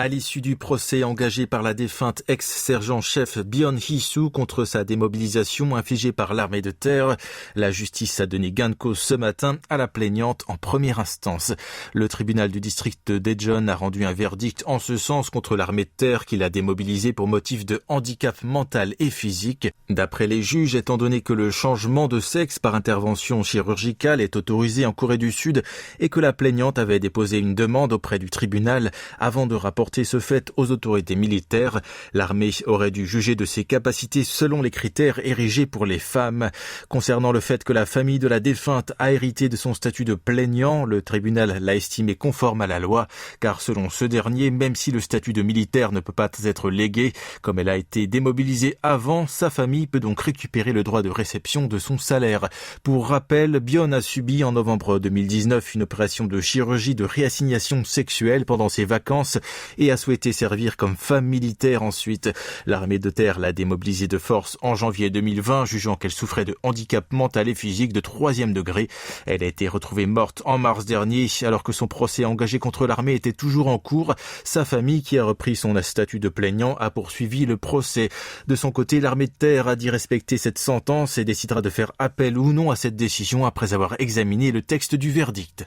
À l'issue du procès engagé par la défunte ex-sergent-chef Byun Hee-soo contre sa démobilisation infligée par l'armée de terre, la justice a donné gain de cause ce matin à la plaignante en première instance. Le tribunal du district de Daejeon a rendu un verdict en ce sens contre l'armée de terre qui l'a démobilisée pour motif de handicap mental et physique. D'après les juges, étant donné que le changement de sexe par intervention chirurgicale est autorisé en Corée du Sud et que la plaignante avait déposé une demande auprès du tribunal avant de rapporter ce fait aux autorités militaires, l'armée aurait dû juger de ses capacités selon les critères érigés pour les femmes. Concernant le fait que la famille de la défunte a hérité de son statut de plaignant, le tribunal l'a estimé conforme à la loi, car selon ce dernier, même si le statut de militaire ne peut pas être légué, comme elle a été démobilisée avant, sa famille peut donc récupérer le droit de réception de son salaire. Pour rappel, Byun a subi en novembre 2019 une opération de chirurgie de réassignation sexuelle pendant ses vacances et a souhaité servir comme femme militaire ensuite. L'armée de terre l'a démobilisée de force en janvier 2020, jugeant qu'elle souffrait de handicap mental et physique de 3e degré. Elle a été retrouvée morte en mars dernier, alors que son procès engagé contre l'armée était toujours en cours. Sa famille, qui a repris son statut de plaignant, a poursuivi le procès. De son côté, l'armée de terre a dit respecter cette sentence et décidera de faire appel ou non à cette décision après avoir examiné le texte du verdict.